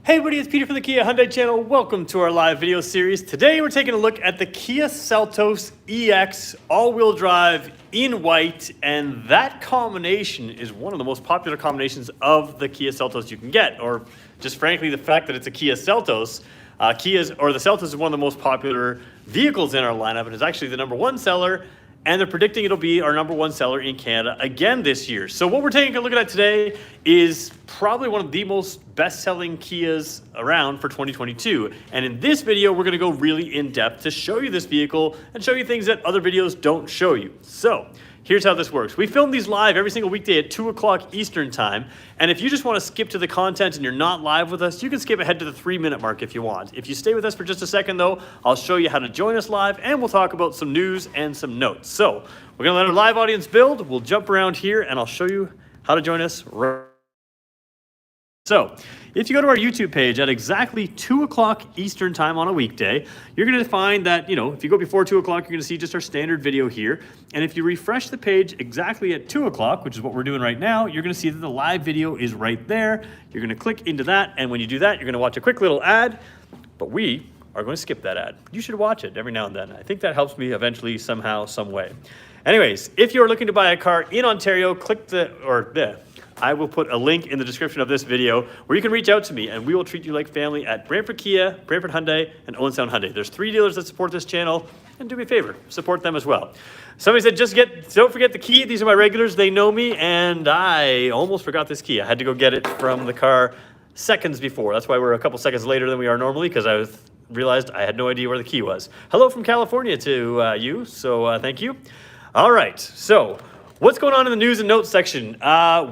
Hey everybody, it's Peter from the Kia Hyundai channel. Welcome to our live video series. Today we're taking a look at the Kia Seltos EX all-wheel drive in white, and that combination is one of the most popular combinations of the Kia Seltos you can get, or just frankly the fact that it's a Kia Seltos. The Seltos is one of the most popular vehicles in our lineup and is actually the #1 seller, and they're predicting it'll be our #1 seller in Canada again this year. So what we're taking a look at today is probably one of the most best-selling Kias around for 2022. And in this video, we're gonna go really in-depth to show you this vehicle and show you things that other videos don't show you. So here's how this works. We film these live every single weekday at 2 o'clock Eastern time. And if you just want to skip to the content and you're not live with us, you can skip ahead to the 3-minute mark if you want. If you stay with us for just a second though, I'll show you how to join us live and we'll talk about some news and some notes. So we're gonna let our live audience build. We'll jump around here and I'll show you how to join us right. So if you go to our YouTube page at exactly 2 o'clock Eastern time on a weekday, you're going to find that, if you go before 2 o'clock, you're going to see just our standard video here. And if you refresh the page exactly at 2 o'clock, which is what we're doing right now, you're going to see that the live video is right there. You're going to click into that. And when you do that, you're going to watch a quick little ad, but we are going to skip that ad. You should watch it every now and then. I think that helps me eventually, somehow, some way. Anyways, if you're looking to buy a car in Ontario, I will put a link in the description of this video where you can reach out to me and we will treat you like family at Brantford Kia, Brantford Hyundai, and Owen Sound Hyundai. There's 3 dealers that support this channel, and do me a favor, support them as well. Somebody said, don't forget the key. These are my regulars. They know me, and I almost forgot this key. I had to go get it from the car seconds before. That's why we're a couple seconds later than we are normally, because I realized I had no idea where the key was. Hello from California to you, so thank you. All right, so what's going on in the news and notes section?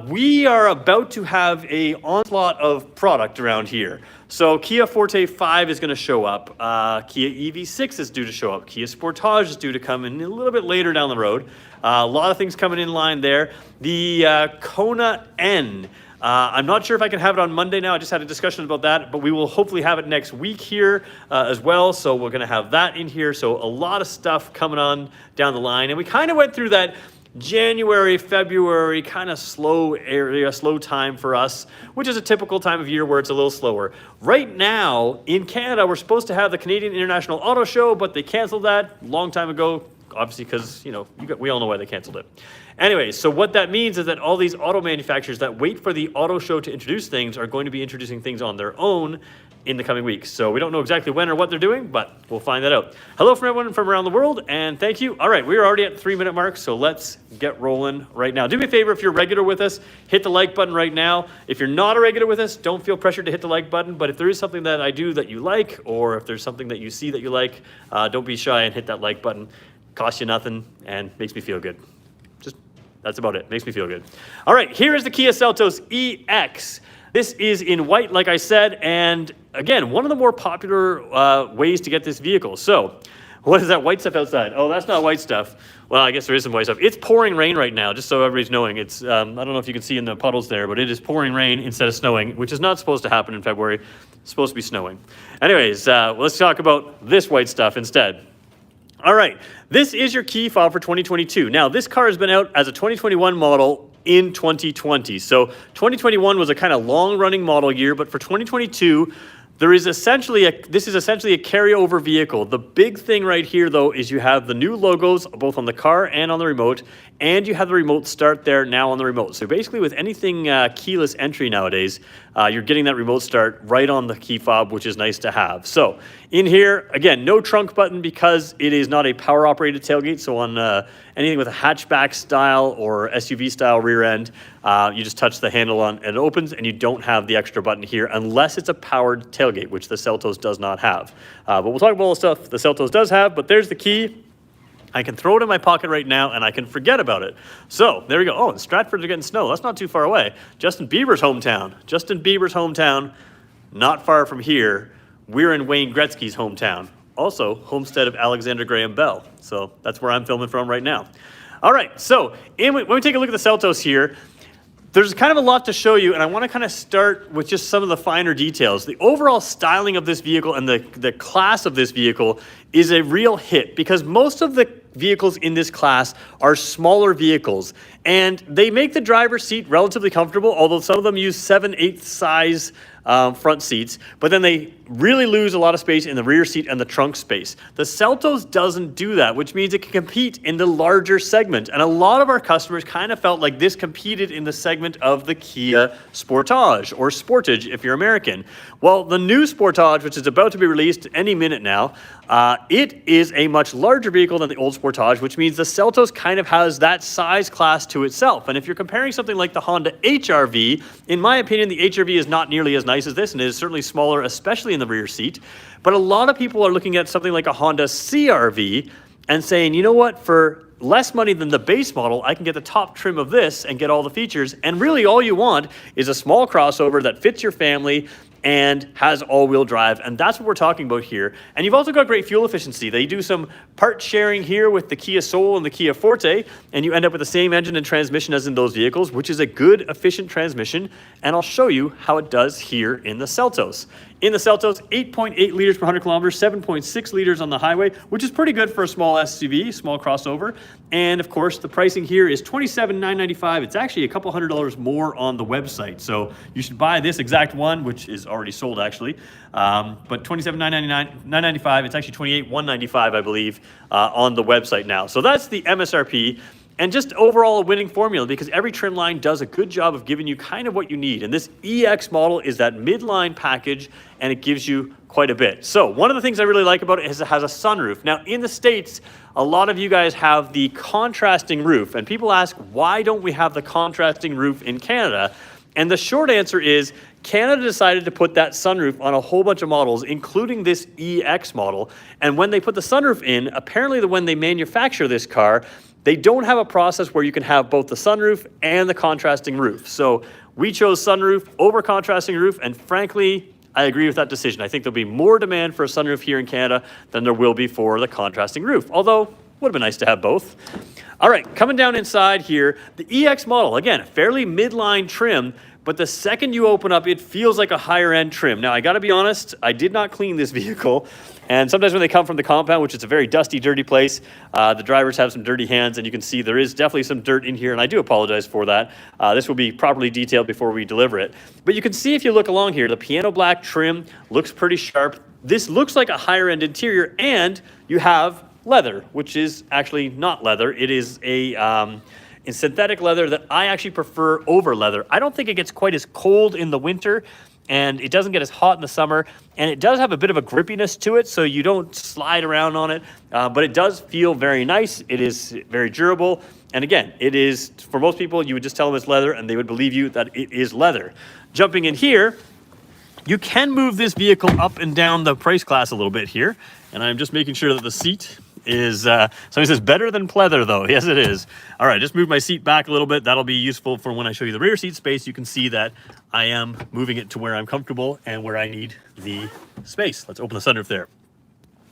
We are about to have a onslaught of product around here. So Kia Forte 5 is going to show up. Kia EV6 is due to show up. Kia Sportage is due to come in a little bit later down the road. A lot of things coming in line there. The Kona N. I'm not sure if I can have it on Monday now. I just had a discussion about that, but we will hopefully have it next week here as well. So we're going to have that in here. So a lot of stuff coming on down the line. And we kind of went through that January, February, kind of slow area, slow time for us, which is a typical time of year where it's a little slower. Right now in Canada, we're supposed to have the Canadian International Auto Show, but they canceled that a long time ago, obviously because, we all know why they canceled it. Anyway, so what that means is that all these auto manufacturers that wait for the auto show to introduce things are going to be introducing things on their own in the coming weeks. So we don't know exactly when or what they're doing, but we'll find that out. Hello from everyone from around the world, and thank you. All right, we're already at the 3-minute mark, so let's get rolling right now. Do me a favor, if you're regular with us, hit the like button right now. If you're not a regular with us, don't feel pressured to hit the like button, but if there is something that I do that you like, or if there's something that you see that you like, don't be shy and hit that like button. Costs you nothing and makes me feel good. That's about it. Makes me feel good. All right, here is the Kia Seltos EX. This is in white, like I said, and again, one of the more popular ways to get this vehicle. So, what is that white stuff outside? Oh, that's not white stuff. Well, I guess there is some white stuff. It's pouring rain right now, just so everybody's knowing. It's I don't know if you can see in the puddles there, but it is pouring rain instead of snowing, which is not supposed to happen in February. It's supposed to be snowing. Anyways, let's talk about this white stuff instead. All right, this is your key fob for 2022. Now, this car has been out as a 2021 model in 2020. So 2021 was a kind of long-running model year, but for 2022, this is essentially a carryover vehicle. The big thing right here, though, is you have the new logos both on the car and on the remote, and you have the remote start there now on the remote. So basically with anything keyless entry nowadays, you're getting that remote start right on the key fob, which is nice to have. So in here, again, no trunk button because it is not a power operated tailgate. So on anything with a hatchback style or SUV style rear end, you just touch the handle on and it opens, and you don't have the extra button here unless it's a powered tailgate, which the Seltos does not have. But we'll talk about all the stuff the Seltos does have, but there's the key. I can throw it in my pocket right now and I can forget about it. So there we go. Oh, and Stratford's getting snow. That's not too far away. Justin Bieber's hometown. Justin Bieber's hometown, not far from here. We're in Wayne Gretzky's hometown. Also, homestead of Alexander Graham Bell. So that's where I'm filming from right now. All right, so when we take a look at the Seltos here, there's kind of a lot to show you, and I want to kind of start with just some of the finer details. The overall styling of this vehicle and the class of this vehicle is a real hit because most of the vehicles in this class are smaller vehicles, and they make the driver's seat relatively comfortable, although some of them use 7/8 size front seats, but then they really lose a lot of space in the rear seat and the trunk space. The Seltos doesn't do that, which means it can compete in the larger segment. And a lot of our customers kind of felt like this competed in the segment of the Kia Sportage, or Sportage if you're American. Well, the new Sportage, which is about to be released any minute now, it is a much larger vehicle than the old Sportage, which means the Seltos kind of has that size class to itself. And if you're comparing something like the Honda HR-V, in my opinion, the HR-V is not nearly as nice as this, and it is certainly smaller, especially in the rear seat. But a lot of people are looking at something like a Honda CR-V and saying, you know what, for less money than the base model, I can get the top trim of this and get all the features. And really all you want is a small crossover that fits your family and has all-wheel drive, and that's what we're talking about here. And you've also got great fuel efficiency. They do some part sharing here with the Kia Soul and the Kia Forte, and you end up with the same engine and transmission as in those vehicles, which is a good, efficient transmission, and I'll show you how it does here in the Seltos. In the Seltos, 8.8 liters per 100 kilometers, 7.6 liters on the highway, which is pretty good for a small SUV, small crossover. And of course, the pricing here is $27,995. It's actually a couple $100 more on the website. So you should buy this exact one, which is already sold actually. But $27,995, it's actually $28,195, I believe, on the website now. So that's the MSRP. And just overall a winning formula, because every trim line does a good job of giving you kind of what you need. And this EX model is that midline package, and it gives you quite a bit. So one of the things I really like about it is it has a sunroof. Now in the States, a lot of you guys have the contrasting roof, and people ask, why don't we have the contrasting roof in Canada? And the short answer is Canada decided to put that sunroof on a whole bunch of models, including this EX model. And when they put the sunroof in, apparently when they manufacture this car, they don't have a process where you can have both the sunroof and the contrasting roof. So we chose sunroof over contrasting roof, and frankly, I agree with that decision. I think there'll be more demand for a sunroof here in Canada than there will be for the contrasting roof, although would have been nice to have both. All right, coming down inside here, the EX model, again, fairly midline trim, but the second you open up, it feels like a higher end trim. Now, I gotta be honest, I did not clean this vehicle. And sometimes when they come from the compound, which is a very dusty, dirty place, the drivers have some dirty hands, and you can see there is definitely some dirt in here, and I do apologize for that. This will be properly detailed before we deliver it. But you can see if you look along here, the piano black trim looks pretty sharp. This looks like a higher end interior, and you have leather, which is actually not leather. It is a in synthetic leather that I actually prefer over leather. I don't think it gets quite as cold in the winter, and it doesn't get as hot in the summer, and it does have a bit of a grippiness to it, so you don't slide around on it, but it does feel very nice. It is very durable, and again, it is, for most people, you would just tell them it's leather, and they would believe you that it is leather. Jumping in here, you can move this vehicle up and down the price class a little bit here, and I'm just making sure that the seat is, somebody says better than pleather though. Yes, it is. All right, just move my seat back a little bit. That'll be useful for when I show you the rear seat space. You can see that I am moving it to where I'm comfortable and where I need the space. Let's open the sunroof there.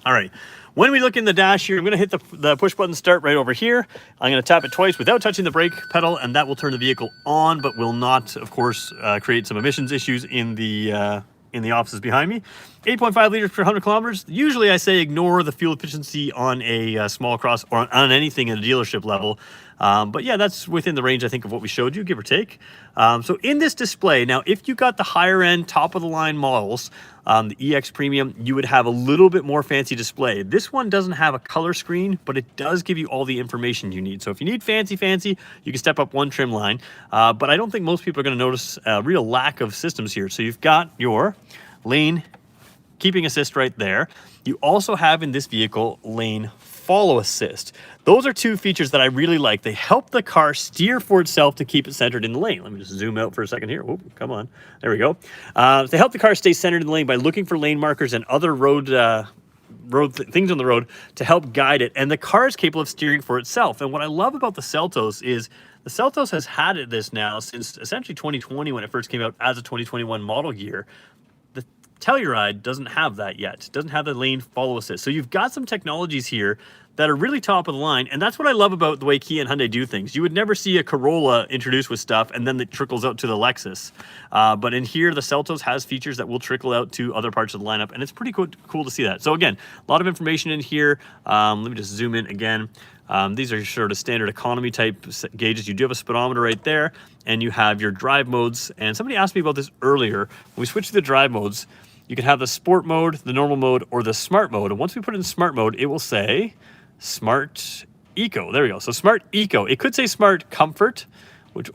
All right, when we look in the dash here, I'm gonna hit the push button start right over here. I'm gonna tap it twice without touching the brake pedal, and that will turn the vehicle on, but will not, of course, create some emissions issues in the offices behind me. 8.5 liters per 100 kilometers. Usually I say ignore the fuel efficiency on a small cross or on anything at a dealership level. But yeah, that's within the range, I think, of what we showed you, give or take. So in this display, now, if you got the higher end, top of the line models, the EX Premium, you would have a little bit more fancy display. This one doesn't have a color screen, but it does give you all the information you need. So if you need fancy, you can step up one trim line. But I don't think most people are going to notice a real lack of systems here. So you've got your lane keeping assist right there. You also have in this vehicle lane follow assist. Those are two features that I really like. They help the car steer for itself to keep it centered in the lane. Let me just zoom out for a second here. Whoop, come on. There we go. They help the car stay centered in the lane by looking for lane markers and other things on the road to help guide it. And the car is capable of steering for itself. And what I love about the Seltos is the Seltos has had this now since essentially 2020 when it first came out as a 2021 model year. The Telluride doesn't have that yet. It doesn't have the lane follow assist. So you've got some technologies here that are really top of the line. And that's what I love about the way Kia and Hyundai do things. You would never see a Corolla introduced with stuff and then it trickles out to the Lexus. But in here, the Seltos has features that will trickle out to other parts of the lineup, and it's pretty cool to see that. So again, a lot of information in here. Let me just zoom in again. These are sort of standard economy type gauges. You do have a speedometer right there, and you have your drive modes. And somebody asked me about this earlier. When we switch to the drive modes, you can have the sport mode, the normal mode, or the smart mode. And once we put it in smart mode, it will say Smart Eco. There we go. So Smart Eco. It could say Smart Comfort,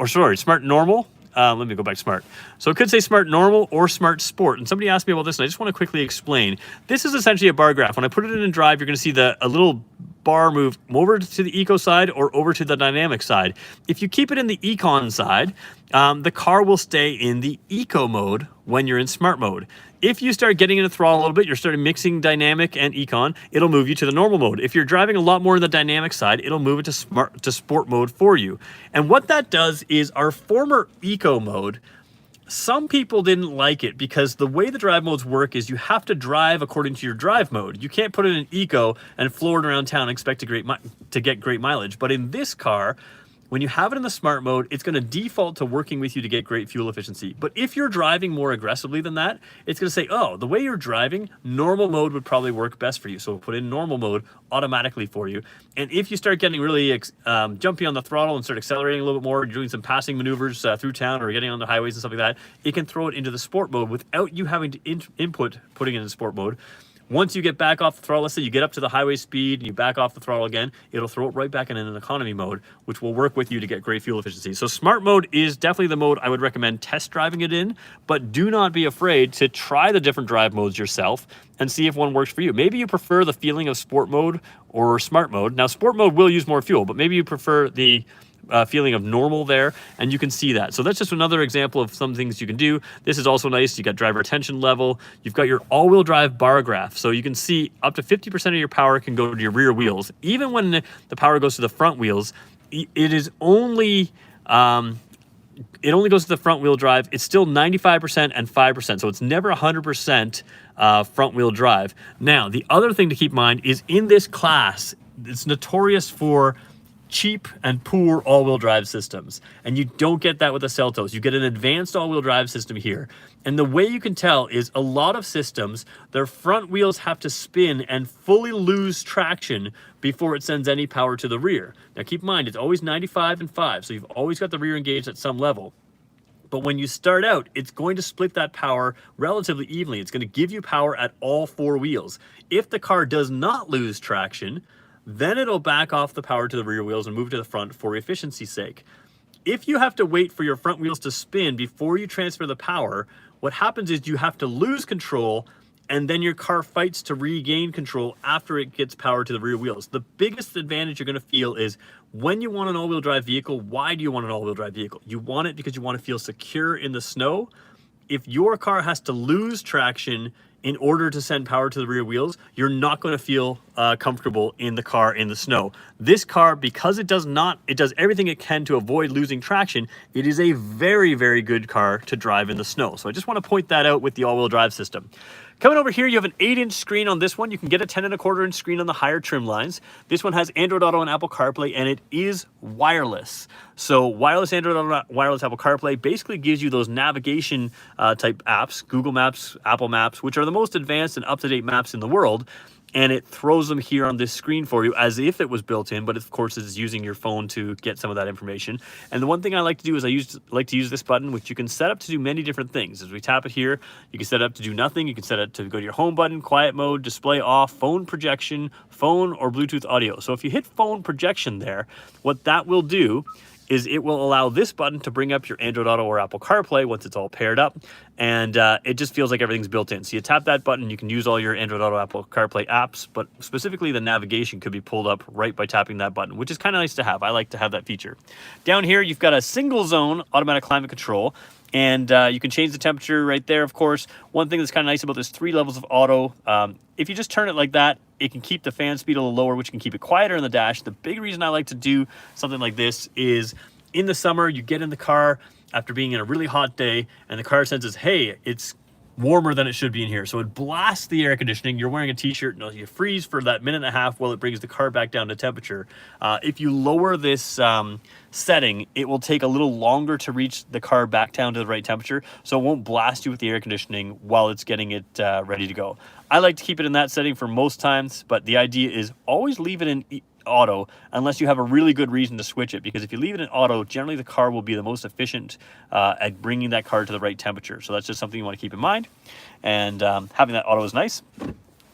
Smart Normal. Let me go back to Smart. So it could say Smart Normal or Smart Sport. And somebody asked me about this, and I just want to quickly explain. This is essentially a bar graph. When I put it in drive, you're going to see a little bar move over to the eco side or over to the dynamic side. If you keep it in the econ side, the car will stay in the eco mode when you're in smart mode. If you start getting into throttle a little bit, you're starting mixing dynamic and econ, it'll move you to the normal mode. If you're driving a lot more in the dynamic side, it'll move it to sport mode for you. And what that does is our former eco mode, some people didn't like it because the way the drive modes work is you have to drive according to your drive mode. You can't put it in eco and floor it around town and expect to get great mileage. But in this car, when you have it in the smart mode, it's going to default to working with you to get great fuel efficiency. But if you're driving more aggressively than that, it's going to say, oh, the way you're driving, normal mode would probably work best for you. So we'll put in normal mode automatically for you. And if you start getting really jumpy on the throttle and start accelerating a little bit more, doing some passing maneuvers through town or getting on the highways and stuff like that, it can throw it into the sport mode without you having to input putting it in sport mode. Once you get back off the throttle, let's say you get up to the highway speed and you back off the throttle again, it'll throw it right back in an economy mode, which will work with you to get great fuel efficiency. So smart mode is definitely the mode I would recommend test driving it in, but do not be afraid to try the different drive modes yourself and see if one works for you. Maybe you prefer the feeling of sport mode or smart mode. Now, sport mode will use more fuel, but maybe you prefer the feeling of normal there, and you can see that. So that's just another example of some things you can do. This is also nice. You got driver attention level. You've got your all-wheel drive bar graph. So you can see up to 50% of your power can go to your rear wheels. Even when the power goes to the front wheels, it only goes to the front wheel drive. It's still 95% and 5%. So it's never 100% front wheel drive. Now, the other thing to keep in mind is in this class, it's notorious for cheap and poor all-wheel drive systems, and you don't get that with the Seltos. You get an advanced all-wheel drive system here, and the way you can tell is a lot of systems, their front wheels have to spin and fully lose traction before it sends any power to the rear. Now keep in mind, it's always 95 and 5, so you've always got the rear engaged at some level. But when you start out, it's going to split that power relatively evenly. It's going to give you power at all four wheels. If the car does not lose traction, then it'll back off the power to the rear wheels and move to the front for efficiency's sake. If you have to wait for your front wheels to spin before you transfer the power, what happens is you have to lose control, and then your car fights to regain control after it gets power to the rear wheels. The biggest advantage you're going to feel is when you want an all-wheel drive vehicle. Why do you want an all-wheel drive vehicle? You want it because you want to feel secure in the snow. If your car has to lose traction in order to send power to the rear wheels, you're not going to feel comfortable in the car in the snow. This car, because it does everything it can to avoid losing traction, it is a very, very good car to drive in the snow. So I just want to point that out with the all-wheel drive system. Coming over here, you have an 8-inch screen on this one. You can get a 10.25-inch screen on the higher trim lines. This one has Android Auto and Apple CarPlay, and it is wireless. So wireless Android Auto, wireless Apple CarPlay basically gives you those navigation type apps, Google Maps, Apple Maps, which are the most advanced and up-to-date maps in the world. And it throws them here on this screen for you as if it was built in, but of course it's using your phone to get some of that information. And the one thing I like to do is I like to use this button, which you can set up to do many different things. As we tap it here, you can set it up to do nothing. You can set it to go to your home button, quiet mode, display off, phone projection, phone or Bluetooth audio. So if you hit phone projection there, what that will do is it will allow this button to bring up your Android Auto or Apple CarPlay once it's all paired up, and it just feels like everything's built in. So you tap that button, you can use all your Android Auto, Apple CarPlay apps, but specifically the navigation could be pulled up right by tapping that button, which is kind of nice to have. I like to have that feature. Down here, you've got a single zone automatic climate control, and you can change the temperature right there, of course. One thing that's kind of nice about this 3 levels of auto, if you just turn it like that, it can keep the fan speed a little lower, which can keep it quieter in the dash. The big reason I like to do something like this is in the summer, you get in the car after being in a really hot day, and the car senses, hey, it's warmer than it should be in here. So it blasts the air conditioning. You're wearing a t-shirt, you freeze for that minute and a half while it brings the car back down to temperature. If you lower this setting, it will take a little longer to reach the car back down to the right temperature, so it won't blast you with the air conditioning while it's getting it ready to go. I like to keep it in that setting for most times, but the idea is always leave it in auto unless you have a really good reason to switch it, because if you leave it in auto, generally the car will be the most efficient at bringing that car to the right temperature. So that's just something you want to keep in mind, and having that auto is nice.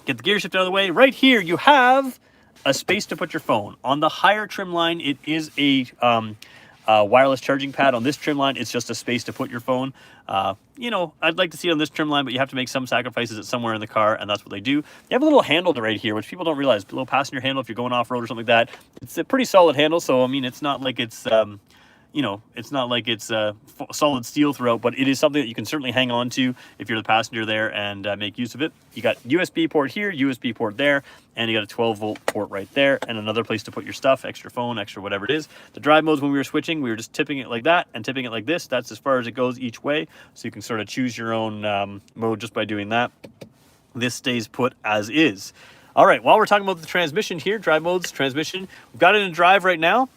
Get the gear shift out of the way. Right here you have a space to put your phone. On the higher trim line, it is a wireless charging pad. On this trim line, it's just a space to put your phone. You know, I'd like to see it on this trim line, but you have to make some sacrifices at somewhere in the car, and that's what they do. You have a little handle right here, which people don't realize, a little passenger handle if you're going off-road or something like that. It's a pretty solid handle, so I mean, it's not like it's you know, it's not like it's solid steel throughout, but it is something that you can certainly hang on to if you're the passenger there and make use of it. You got USB port here, USB port there, and you got a 12-volt port right there, and another place to put your stuff, extra phone, extra whatever it is. The drive modes, when we were switching, we were just tipping it like that and tipping it like this. That's as far as it goes each way, so you can sort of choose your own mode just by doing that. This stays put as is. All right, while we're talking about the transmission here, drive modes, transmission, we've got it in drive right now.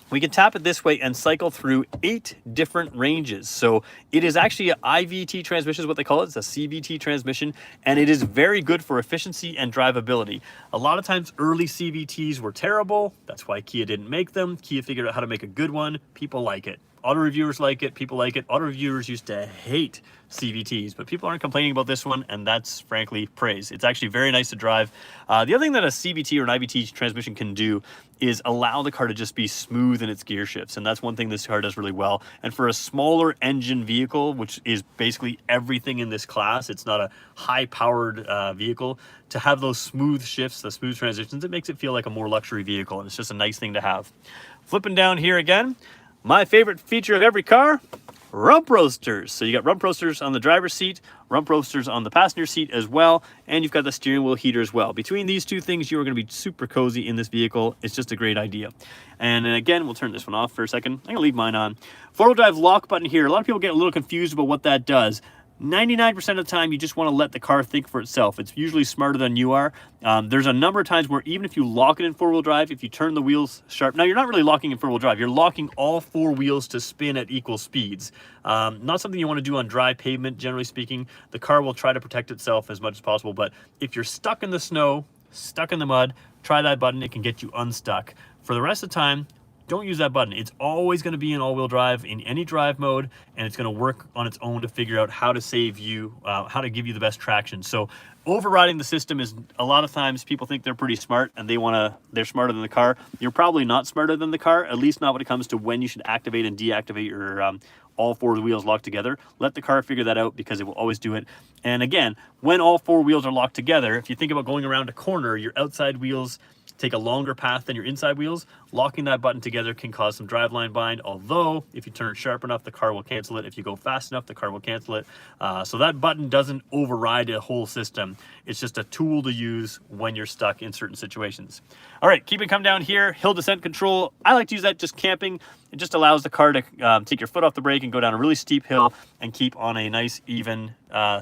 We can tap it this way and cycle through 8 different ranges. So it is actually an IVT transmission is what they call it. It's a CVT transmission, and it is very good for efficiency and drivability. A lot of times early CVTs were terrible. That's why Kia didn't make them. Kia figured out how to make a good one. People like it. Auto reviewers like it, people like it. Auto reviewers used to hate CVTs, but people aren't complaining about this one, and that's frankly praise. It's actually very nice to drive. The other thing that a CVT or an IVT transmission can do is allow the car to just be smooth in its gear shifts, and that's one thing this car does really well. And for a smaller engine vehicle, which is basically everything in this class, it's not a high-powered vehicle, to have those smooth shifts, the smooth transitions, it makes it feel like a more luxury vehicle, and it's just a nice thing to have. Flipping down here again, my favorite feature of every car, rump roasters. So you got rump roasters on the driver's seat, rump roasters on the passenger seat as well, and you've got the steering wheel heater as well. Between these two things, you are going to be super cozy in this vehicle. It's just a great idea. And then again, we'll turn this one off for a second. I'm going to leave mine on. Four-wheel drive lock button here. A lot of people get a little confused about what that does. 99% of the time, you just want to let the car think for itself. It's usually smarter than you are. There's a number of times where even if you lock it in four-wheel drive, if you turn the wheels sharp, now you're not really locking in four-wheel drive. You're locking all 4 wheels to spin at equal speeds. Not something you want to do on dry pavement, generally speaking. The car will try to protect itself as much as possible, but if you're stuck in the snow, stuck in the mud, try that button. It can get you unstuck. For the rest of the time, don't use that button. It's always going to be in all-wheel drive in any drive mode, and it's going to work on its own to figure out how to save you, how to give you the best traction. So overriding the system is, a lot of times people think they're pretty smart and they're smarter than the car. You're probably not smarter than the car, at least not when it comes to when you should activate and deactivate your all 4 wheels locked together. Let the car figure that out, because it will always do it. And again, when all 4 wheels are locked together, if you think about going around a corner, your outside wheels take a longer path than your inside wheels. Locking that button together can cause some driveline bind, although if you turn it sharp enough, the car will cancel it. If you go fast enough, the car will cancel it. So that button doesn't override a whole system. It's just a tool to use when you're stuck in certain situations. All right, keep it come down here. Hill descent control. I like to use that just camping. It just allows the car to take your foot off the brake and go down a really steep hill and keep on a nice even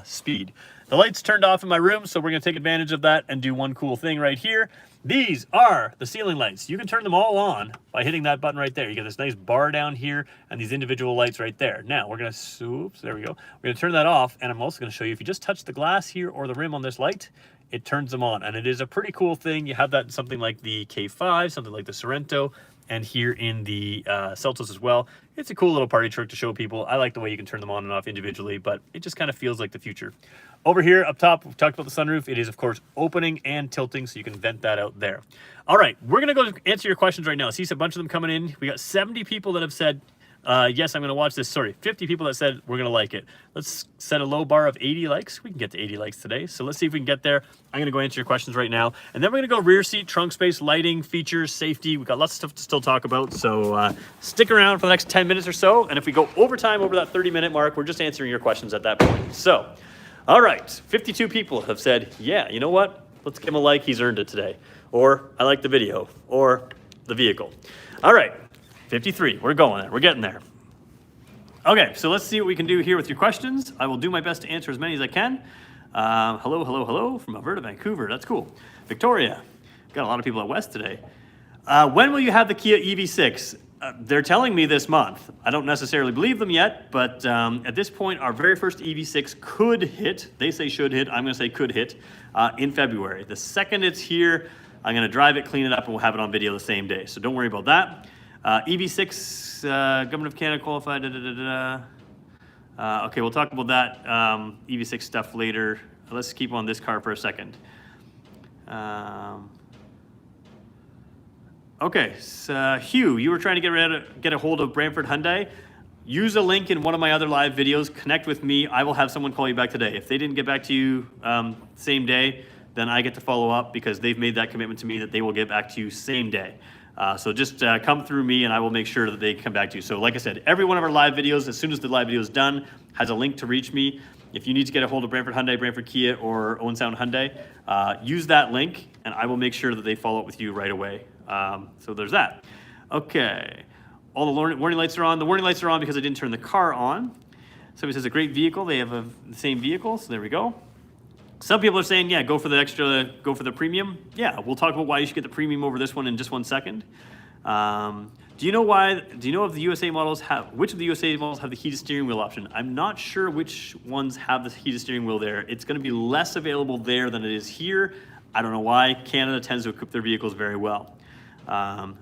speed. The light's turned off in my room, so we're going to take advantage of that and do one cool thing right here. These are the ceiling lights. You can turn them all on by hitting that button right there. You get this nice bar down here and these individual lights right there. Now we're going to, oops, there we go. We're going to turn that off, and I'm also going to show you, if you just touch the glass here or the rim on this light, it turns them on, and it is a pretty cool thing. You have that in something like the K5, something like the Sorento, and here in the Seltos as well. It's a cool little party trick to show people. I like the way you can turn them on and off individually, but it just kind of feels like the future. Over here up top, we've talked about the sunroof. It is, of course, opening and tilting, so you can vent that out there. All right, we're going to go answer your questions right now. I see a bunch of them coming in. We got 70 people that have said, yes, I'm going to watch this. Sorry, 50 people that said we're going to like it. Let's set a low bar of 80 likes. We can get to 80 likes today, so let's see if we can get there. I'm going to go answer your questions right now, and then we're going to go rear seat, trunk space, lighting, features, safety. We've got lots of stuff to still talk about, so stick around for the next 10 minutes or so, and if we go overtime over that 30-minute mark, we're just answering your questions at that point. So, all right, 52 people have said, yeah, you know what? Let's give him a like. He's earned it today. Or, I like the video. Or, the vehicle. All right, 53. We're going there. We're getting there. Okay, so let's see what we can do here with your questions. I will do my best to answer as many as I can. Hello from Alberta, Vancouver. That's cool. Victoria, got a lot of people out west today. When will you have the Kia EV6? They're telling me this month. I don't necessarily believe them yet, but at this point, our very first EV6 could hit. They say should hit. I'm going to say could hit in February. The second it's here, I'm going to drive it, clean it up, and we'll have it on video the same day. So don't worry about that. EV6, Government of Canada qualified. Okay, we'll talk about that EV6 stuff later. Let's keep on this car for a second. Okay, so Hugh, you were trying to get a hold of Brantford Hyundai. Use a link in one of my other live videos. Connect with me. I will have someone call you back today. If they didn't get back to you same day, then I get to follow up because they've made that commitment to me that they will get back to you same day. So just come through me and I will make sure that they come back to you. So like I said, every one of our live videos, as soon as the live video is done, has a link to reach me. If you need to get a hold of Brantford Hyundai, Brantford Kia, or Owen Sound Hyundai, use that link and I will make sure that they follow up with you right away. So there's that. Okay, all the warning lights are on. The warning lights are on because I didn't turn the car on. Somebody says a great vehicle. They have the same vehicle, so there we go. Some people are saying, yeah, go for the premium. Yeah, we'll talk about why you should get the premium over this one in just 1 second. Do you know if the USA models which of the USA models have the heated steering wheel option? I'm not sure which ones have the heated steering wheel there. It's going to be less available there than it is here. I don't know why. Canada tends to equip their vehicles very well.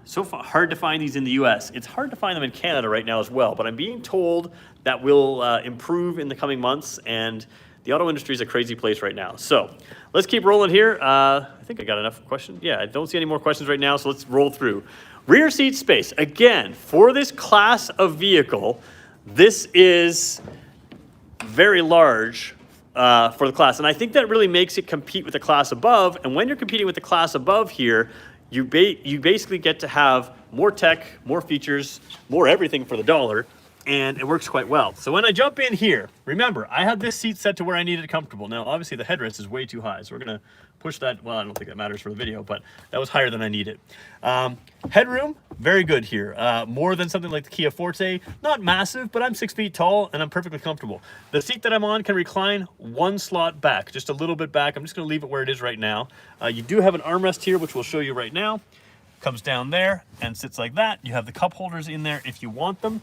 So far, hard to find these in the US. It's hard to find them in Canada right now as well, but I'm being told that will improve in the coming months, and the auto industry is a crazy place right now. So let's keep rolling here. I think I got enough questions. Yeah, I don't see any more questions right now, so let's roll through. Rear seat space. Again, for this class of vehicle, this is very large for the class. And I think that really makes it compete with the class above. And when you're competing with the class above here, you basically get to have more tech, more features, more everything for the dollar. And it works quite well. So when I jump in here, remember, I have this seat set to where I need it comfortable. Now, obviously, the headrest is way too high, so we're going to push that. Well, I don't think that matters for the video, but that was higher than I needed. Headroom, very good here. More than something like the Kia Forte. Not massive, but I'm 6 feet tall, and I'm perfectly comfortable. The seat that I'm on can recline one slot back, just a little bit back. I'm just going to leave it where it is right now. You do have an armrest here, which we'll show you right now. Comes down there and sits like that. You have the cup holders in there if you want them.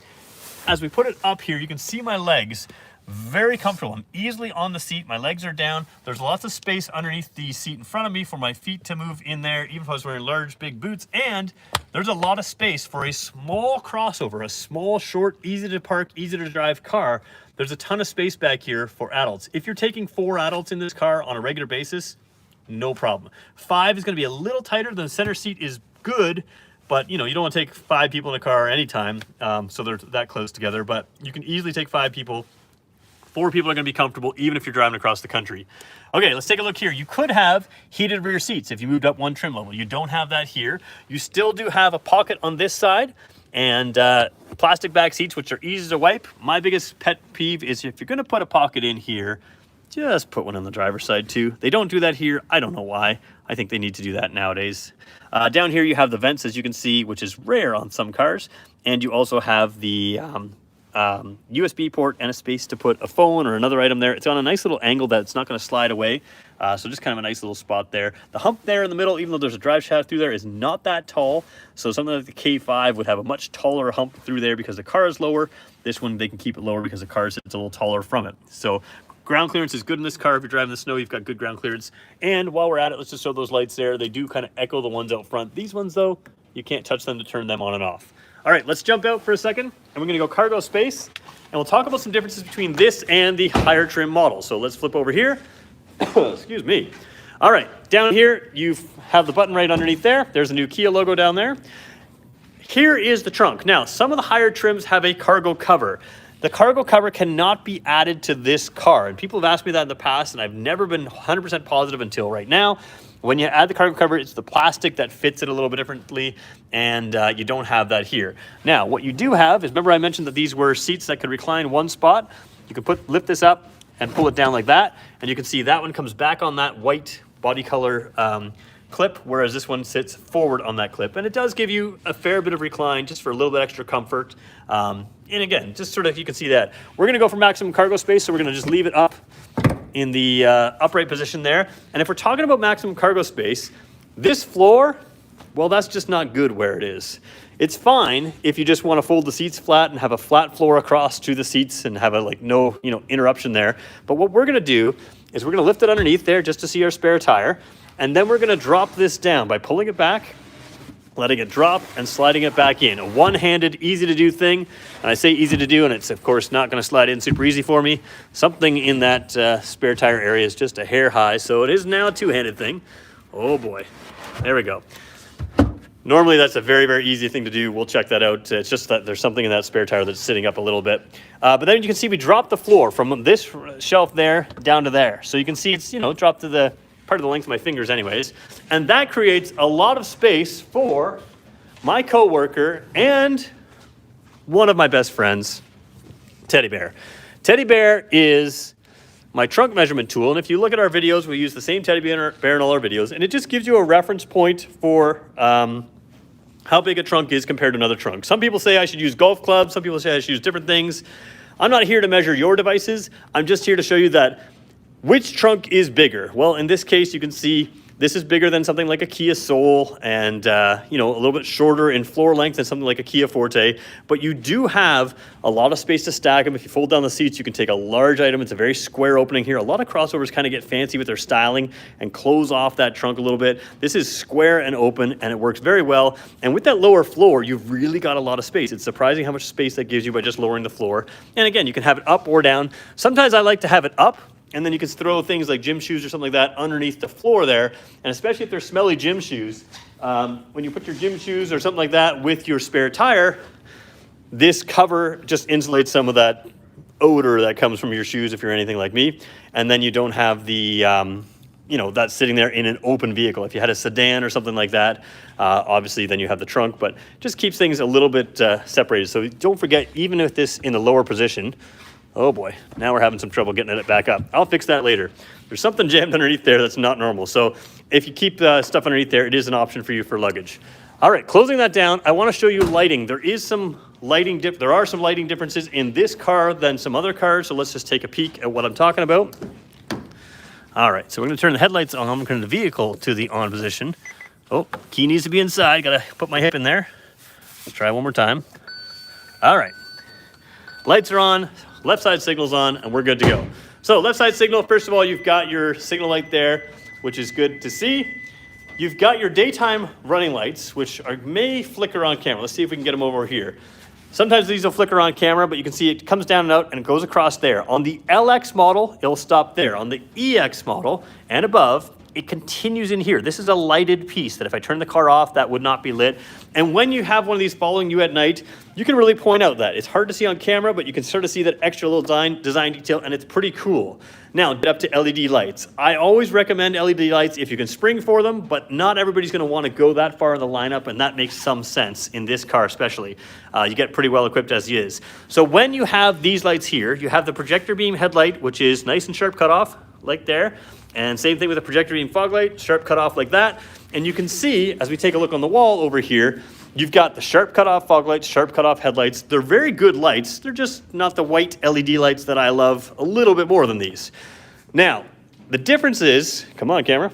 As we put it up here, you can see my legs, very comfortable. I'm easily on the seat. My legs are down. There's lots of space underneath the seat in front of me for my feet to move in there, even if I was wearing large, big boots. And there's a lot of space for a small crossover, a small, short, easy to park, easy to drive car. There's a ton of space back here for adults. If you're taking 4 adults in this car on a regular basis, no problem. 5 is going to be a little tighter. The center seat is good, but you know, you don't want to take 5 people in a car anytime, so they're that close together. But you can easily take 5 people. 4 people are going to be comfortable, even if you're driving across the country. Okay, let's take a look here. You could have heated rear seats if you moved up 1 trim level. You don't have that here. You still do have a pocket on this side and plastic back seats, which are easy to wipe. My biggest pet peeve is if you're going to put a pocket in here, just put one on the driver's side too. They don't do that here. I don't know why. I think they need to do that nowadays. Down here you have the vents, as you can see, which is rare on some cars. And you also have the USB port and a space to put a phone or another item there. It's on a nice little angle that it's not going to slide away. So just kind of a nice little spot there. The hump there in the middle, even though there's a drive shaft through there, is not that tall. So something like the K5 would have a much taller hump through there because the car is lower. This one, they can keep it lower because the car sits a little taller from it. So ground clearance is good in this car. If you're driving the snow, you've got good ground clearance. And while we're at it, let's just show those lights there. They do kind of echo the ones out front. These ones, though, you can't touch them to turn them on and off. All right, let's jump out for a second, and we're going to go cargo space, and we'll talk about some differences between this and the higher trim model. So let's flip over here. Excuse me. All right, down here, you have the button right underneath there. There's a new Kia logo down there. Here is the trunk. Now, some of the higher trims have a cargo cover. The cargo cover cannot be added to this car. And people have asked me that in the past, and I've never been 100% positive until right now. When you add the cargo cover, it's the plastic that fits it a little bit differently, and you don't have that here. Now, what you do have is, remember I mentioned that these were seats that could recline one spot. You can lift this up and pull it down like that, and you can see that one comes back on that white body color clip, whereas this one sits forward on that clip. And it does give you a fair bit of recline just for a little bit extra comfort. And again, just sort of, you can see that. We're gonna go for maximum cargo space, so we're gonna just leave it up in the upright position there. And if we're talking about maximum cargo space, this floor, well, that's just not good where it is. It's fine if you just want to fold the seats flat and have a flat floor across to the seats and have a no, interruption there. But what we're gonna do is we're gonna lift it underneath there just to see our spare tire. And then we're gonna drop this down by pulling it back, letting it drop and sliding it back in. A one-handed, easy to do thing. And I say easy to do, and it's of course not gonna slide in super easy for me. Something in that spare tire area is just a hair high, so it is now a two-handed thing. Oh boy, there we go. Normally that's a very, very easy thing to do. We'll check that out. It's just that there's something in that spare tire that's sitting up a little bit. But then you can see we dropped the floor from this shelf there down to there. So you can see it's, dropped to the part of the length of my fingers anyways. And that creates a lot of space for my coworker and one of my best friends, Teddy Bear. Teddy Bear is my trunk measurement tool. And if you look at our videos, we use the same Teddy Bear in all our videos. And it just gives you a reference point for how big a trunk is compared to another trunk. Some people say I should use golf clubs. Some people say I should use different things. I'm not here to measure your devices. I'm just here to show you that which trunk is bigger? Well, in this case, you can see this is bigger than something like a Kia Soul and, a little bit shorter in floor length than something like a Kia Forte. But you do have a lot of space to stack them. If you fold down the seats, you can take a large item. It's a very square opening here. A lot of crossovers kind of get fancy with their styling and close off that trunk a little bit. This is square and open, and it works very well. And with that lower floor, you've really got a lot of space. It's surprising how much space that gives you by just lowering the floor. And again, you can have it up or down. Sometimes I like to have it up, and then you can throw things like gym shoes or something like that underneath the floor there. And especially if they're smelly gym shoes, when you put your gym shoes or something like that with your spare tire, this cover just insulates some of that odor that comes from your shoes if you're anything like me. And then you don't have the, that sitting there in an open vehicle. If you had a sedan or something like that, obviously then you have the trunk, but just keeps things a little bit separated. So don't forget, even with this in the lower position, oh boy, now we're having some trouble getting it back up. I'll fix that later. There's something jammed underneath there that's not normal. So if you keep stuff underneath there, it is an option for you for luggage. All right, closing that down, I want to show you lighting. There are some lighting differences in this car than some other cars. So let's just take a peek at what I'm talking about. All right, so we're going to turn the headlights on. I'm going to turn the vehicle to the on position. Oh, key needs to be inside. Got to put my hip in there. Let's try one more time. All right, lights are on. Left side signal's on, and we're good to go. So left side signal, first of all, you've got your signal light there, which is good to see. You've got your daytime running lights, which may flicker on camera. Let's see if we can get them over here. Sometimes these will flicker on camera, but you can see it comes down and out, and it goes across there. On the LX model, it'll stop there. On the EX model and above, it continues in here. This is a lighted piece that if I turn the car off, that would not be lit. And when you have one of these following you at night, you can really point out that. It's hard to see on camera, but you can sort of see that extra little design detail, and it's pretty cool. Now, get up to LED lights. I always recommend LED lights if you can spring for them, but not everybody's gonna wanna go that far in the lineup, and that makes some sense in this car especially. You get pretty well equipped as is. So when you have these lights here, you have the projector beam headlight, which is nice and sharp cutoff, like there. And same thing with the projector beam fog light, sharp cutoff like that. And you can see, as we take a look on the wall over here, you've got the sharp cutoff fog lights, sharp cutoff headlights. They're very good lights. They're just not the white LED lights that I love a little bit more than these. Now, the difference is, come on camera,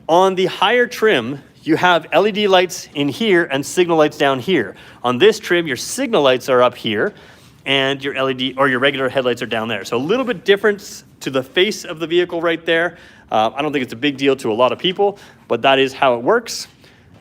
on the higher trim, you have LED lights in here and signal lights down here. On this trim, your signal lights are up here and your LED or your regular headlights are down there. So a little bit difference to the face of the vehicle right there. I don't think it's a big deal to a lot of people, but that is how it works.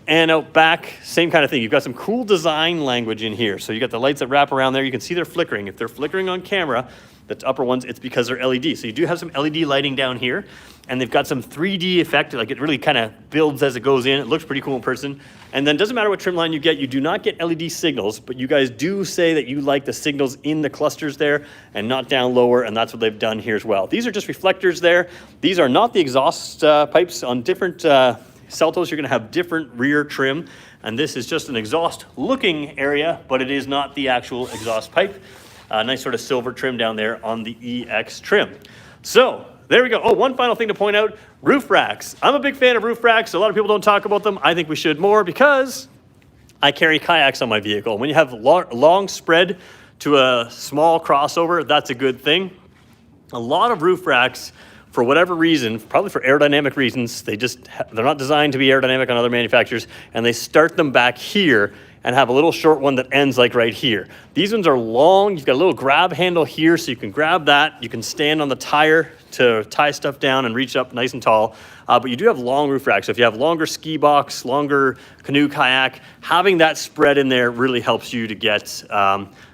And out back, same kind of thing. You've got some cool design language in here. So you got the lights that wrap around there. You can see they're flickering. If they're flickering on camera, the upper ones, it's because they're LED. So you do have some LED lighting down here, and they've got some 3D effect. Like it really kind of builds as it goes in. It looks pretty cool in person. And then doesn't matter what trim line you get, you do not get LED signals, but you guys do say that you like the signals in the clusters there and not down lower, and that's what they've done here as well. These are just reflectors there. These are not the exhaust pipes. On different Seltos, you're gonna have different rear trim, and this is just an exhaust looking area, but it is not the actual exhaust pipe. Nice sort of silver trim down there on the EX trim. So there we go. Oh, one final thing to point out, roof racks. I'm a big fan of roof racks. A lot of people don't talk about them. I think we should more because I carry kayaks on my vehicle. When you have long spread to a small crossover, that's a good thing. A lot of roof racks, for whatever reason, probably for aerodynamic reasons, they're not designed to be aerodynamic on other manufacturers, and they start them back here and have a little short one that ends like right here. These ones are long. You've got a little grab handle here, so you can grab that. You can stand on the tire to tie stuff down and reach up nice and tall. But you do have long roof racks. So if you have longer ski box, longer canoe, kayak, having that spread in there really helps you to get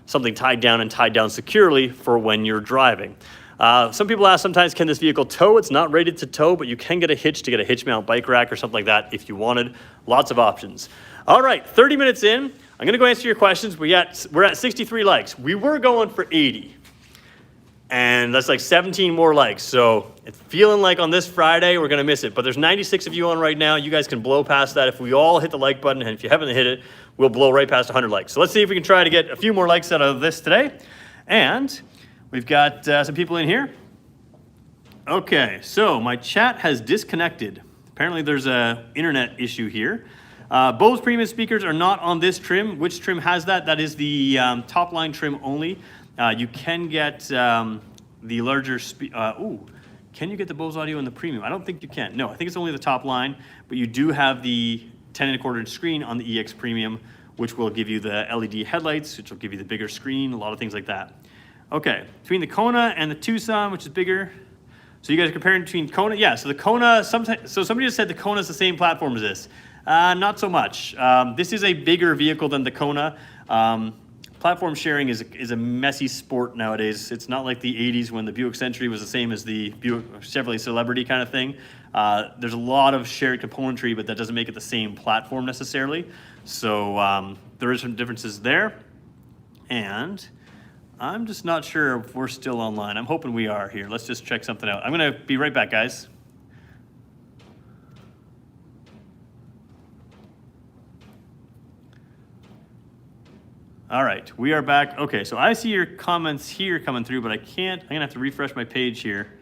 something tied down securely for when you're driving. Some people ask sometimes, can this vehicle tow? It's not rated to tow, but you can get a hitch to get a hitch mount bike rack or something like that if you wanted. Lots of options. All right, 30 minutes in. I'm gonna go answer your questions. We're at 63 likes. We were going for 80. And that's like 17 more likes. So it's feeling like on this Friday, we're gonna miss it. But there's 96 of you on right now. You guys can blow past that if we all hit the like button. And if you haven't hit it, we'll blow right past 100 likes. So let's see if we can try to get a few more likes out of this today. And we've got some people in here. Okay, so my chat has disconnected. Apparently there's a internet issue here. Bose premium speakers are not on this trim. Which trim has that? That is the top line trim only. You can get the larger can you get the Bose audio in the premium? I don't think you can. No, I think it's only the top line, but you do have the 10.25 inch screen on the EX Premium, which will give you the LED headlights, which will give you the bigger screen, a lot of things like that. Okay, between the Kona and the Tucson, which is bigger. So you guys are comparing between Kona? Yeah, so the Kona, so somebody just said the Kona is the same platform as this. Not so much. This is a bigger vehicle than the Kona. Platform sharing is a messy sport nowadays. It's not like the 80s when the Buick Century was the same as the Buick Chevrolet Celebrity kind of thing. There's a lot of shared componentry, but that doesn't make it the same platform necessarily. So there is some differences there. And I'm just not sure if we're still online. I'm hoping we are here. Let's just check something out. I'm gonna be right back, guys. All right, we are back. Okay, so I see your comments here coming through, but I can't. I'm gonna have to refresh my page here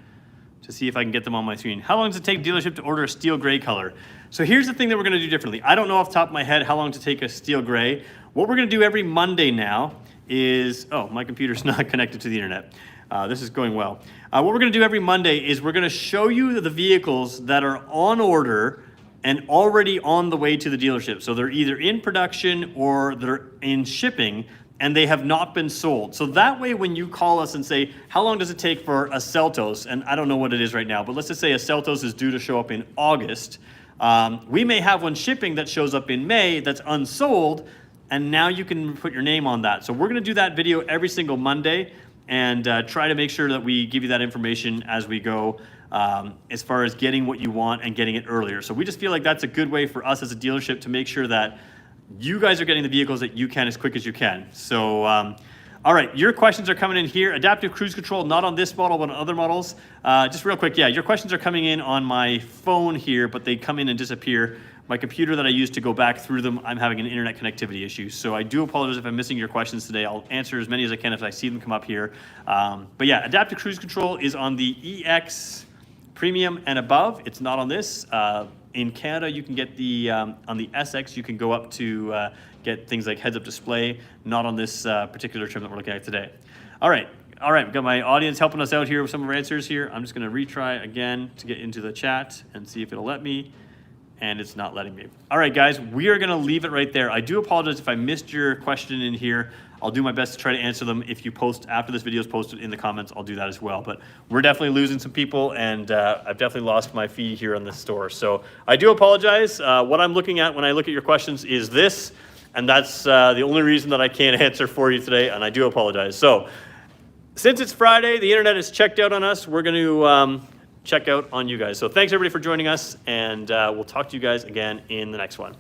to see if I can get them on my screen. How long does it take dealership to order a steel gray color? So here's the thing that we're gonna do differently. I don't know off the top of my head how long to take a steel gray. What we're gonna do every Monday now is, oh, my computer's not connected to the internet. This is going well. What we're gonna do every Monday is we're gonna show you the vehicles that are on order and already on the way to the dealership. So they're either in production or they're in shipping and they have not been sold. So that way when you call us and say, how long does it take for a Seltos? And I don't know what it is right now, but let's just say a Seltos is due to show up in August. We may have one shipping that shows up in May that's unsold, and now you can put your name on that. So we're gonna do that video every single Monday and try to make sure that we give you that information as we go. As far as getting what you want and getting it earlier. So we just feel like that's a good way for us as a dealership to make sure that you guys are getting the vehicles that you can as quick as you can. So, all right, your questions are coming in here. Adaptive cruise control, not on this model, but on other models. Just real quick, yeah, your questions are coming in on my phone here, but they come in and disappear. My computer that I use to go back through them, I'm having an internet connectivity issue. So I do apologize if I'm missing your questions today. I'll answer as many as I can if I see them come up here. But yeah, adaptive cruise control is on the EX Premium and above. It's not on this. In Canada, you can get the, on the SX, you can go up to get things like heads-up display, not on this particular trim that we're looking at today. All right, we've got my audience helping us out here with some of our answers here. I'm just gonna retry again to get into the chat and see if it'll let me, and it's not letting me. All right, guys, we are gonna leave it right there. I do apologize if I missed your question in here. I'll do my best to try to answer them. If you post after this video is posted in the comments, I'll do that as well. But we're definitely losing some people, and I've definitely lost my feed here on this store. So I do apologize. What I'm looking at when I look at your questions is this, and that's the only reason that I can't answer for you today, and I do apologize. So since it's Friday, the internet is checked out on us. We're going to check out on you guys. So thanks everybody for joining us, and we'll talk to you guys again in the next one.